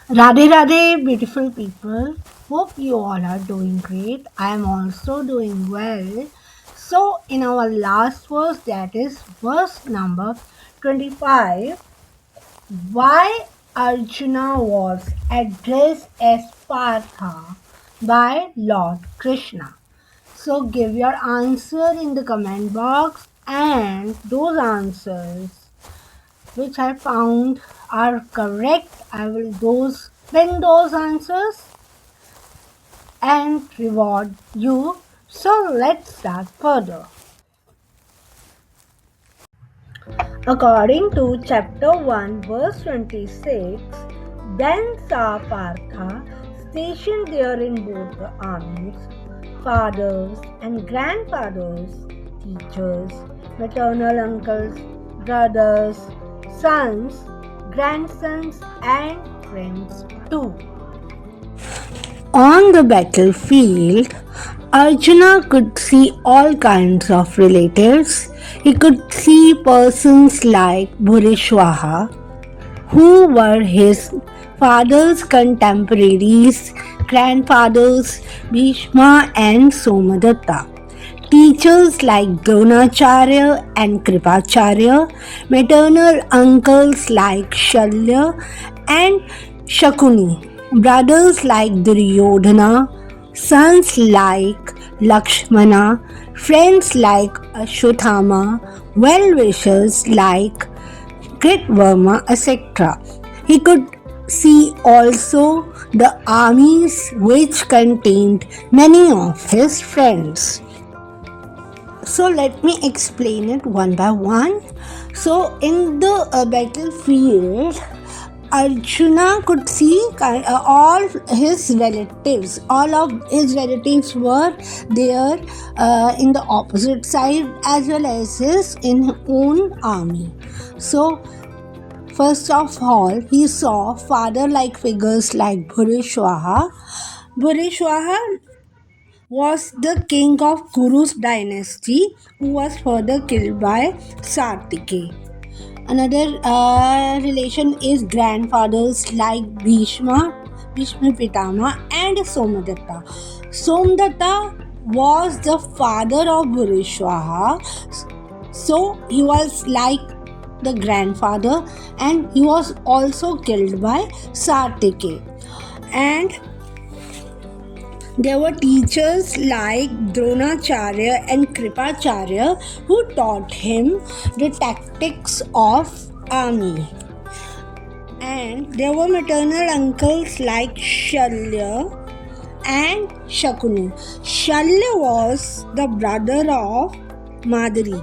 Radhe Radhe, beautiful people. Hope you all are doing great. I am also doing well. So, in our last verse, that is verse number 25, why Arjuna was addressed as Partha by Lord Krishna. So, give your answer in the comment box, and those answers which I found are correct, I will those pin those answers and reward you. So let's start further. According to chapter 1, verse 26, then saw Partha stationed there in both the armies, fathers and grandfathers, teachers, maternal uncles, brothers, sons, grandsons, and friends too. On the battlefield, Arjuna could see all kinds of relatives. He could see persons like Bhurishwaha, who were his father's contemporaries, grandfathers Bhishma and Somadatta. Teachers like Dronacharya and Kripacharya, maternal uncles like Shalya and Shakuni, brothers like Duryodhana, sons like Lakshmana, friends like Ashwatthama, well-wishers like Kritvarma, etc. He could see also the armies which contained many of his friends. So let me explain it one by one. So in the battlefield, Arjuna could see all his relatives. All of his relatives were there in the opposite side as well as his in own army. So first of all, he saw father-like figures like Bhurishwaha. Bhurishwaha was the king of Kuru's dynasty who was further killed by Sartike. Another relation is grandfathers like Bhishma Pitama, and Somadatta. Somadatta was the father of Bhurishwaha, so he was like the grandfather, and he was also killed by Sartike. And there were teachers like Dronacharya and Kripacharya who taught him the tactics of army. And there were maternal uncles like Shalya and Shakunu. Shalya was the brother of Madari,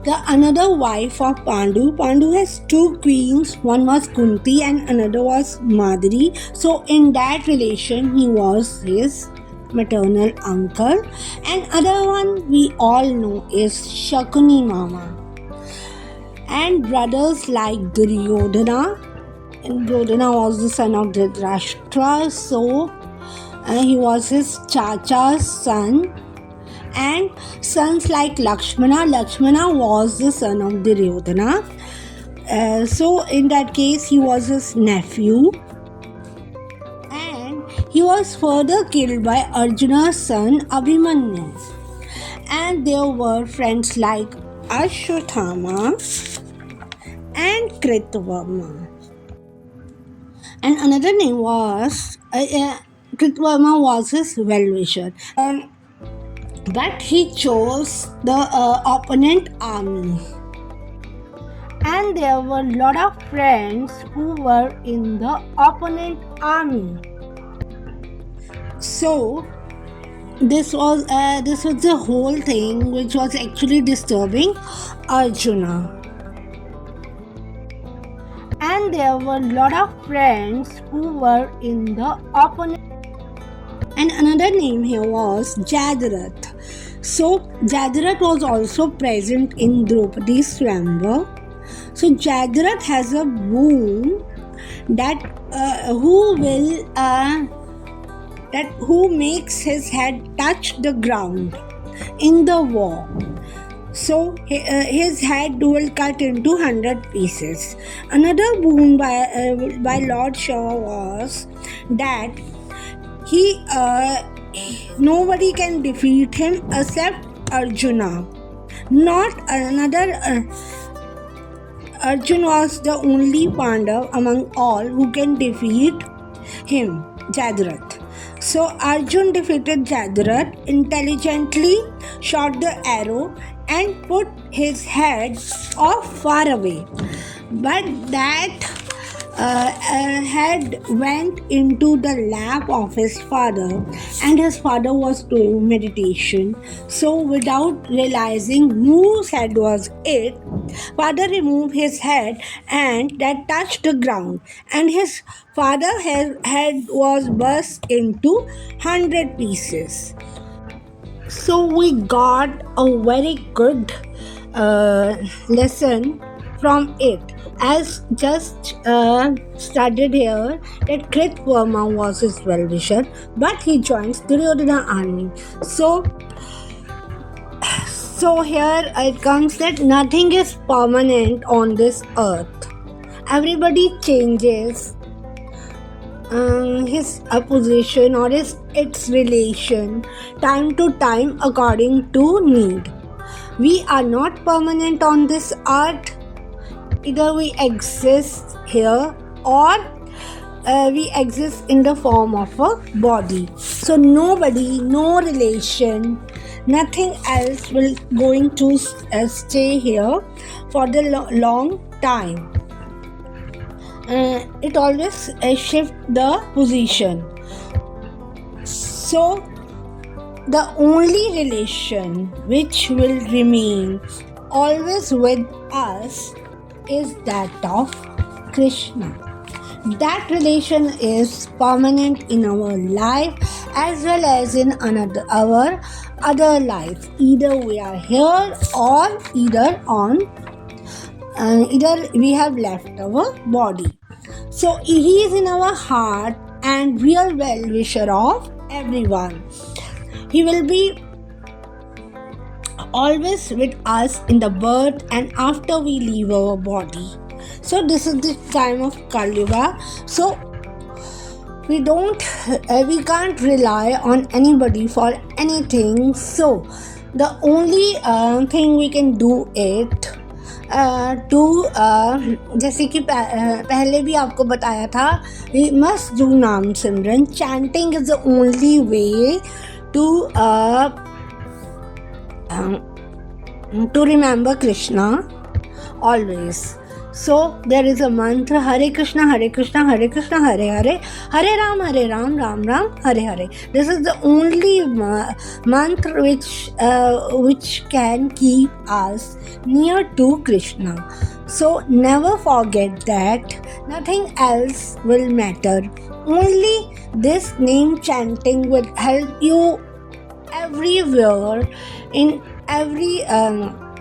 the another wife of Pandu. Pandu has two queens, one was Kunti and another was Madari. So in that relation he was his maternal uncle. And other one we all know is Shakuni Mama. And brothers like Duryodhana. And Duryodhana was the son of Dhritarashtra, so he was his chacha's son. And sons like Lakshmana. Lakshmana was the son of Duryodhana. So in that case, he was his nephew. And he was further killed by Arjuna's son Abhimanyu. And there were friends like Ashwatthama and Kritvarma. And another name was Kritvarma was his well-wisher. But he chose the opponent army. And there were a lot of friends who were in the opponent army. So this was the whole thing which was actually disturbing Arjuna. And there were a lot of friends who were in the opponent. And another name here was Jadarath. So Jadarath was also present in Draupadi's Swayamvar. So Jadarath has a boon that who makes his head touch the ground in the war. So his head will cut into 100 pieces. Another boon by Lord Shiva was that he nobody can defeat him except Arjuna. Not another. Arjun was the only Pandav among all who can defeat him, Jadarath. So Arjun defeated Jadarath, intelligently shot the arrow and put his head off far away. But that head went into the lap of his father, and his father was doing meditation. So without realizing whose head was it, father removed his head and that touched the ground, and his father's head was burst into 100 pieces. So we got a very good lesson from it. As just studied here that Krit Verma was his well-wisher, but he joins Duryodhana army. So here it comes that nothing is permanent on this earth. Everybody changes his position or its relation time to time according to need. We are not permanent on this earth. Either we exist here or we exist in the form of a body. So nobody, no relation, nothing else will going to stay here for the long time. It always shift the position. So the only relation which will remain always with us is that of Krishna. That relation is permanent in our life as well as in our other life. Either we are here or either we have left our body. So he is in our heart and real well-wisher of everyone. He will be always with us in the birth and after we leave our body. So this is the time of Kali Yuga. So we can't rely on anybody for anything. So the only thing we can do it जैसे कि पहले भी आपको बताया था, we must do नाम सिमरन. Chanting is the only way to remember Krishna always. So there is a mantra, Hare Krishna, Hare Krishna, Hare Krishna, Hare Hare, Hare Ram, Ram Ram, Hare Hare. This is the only mantra which can keep us near to Krishna. So never forget that nothing else will matter. Only this name chanting will help you everywhere, in every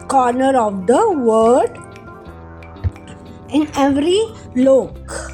corner of the world, in every lok.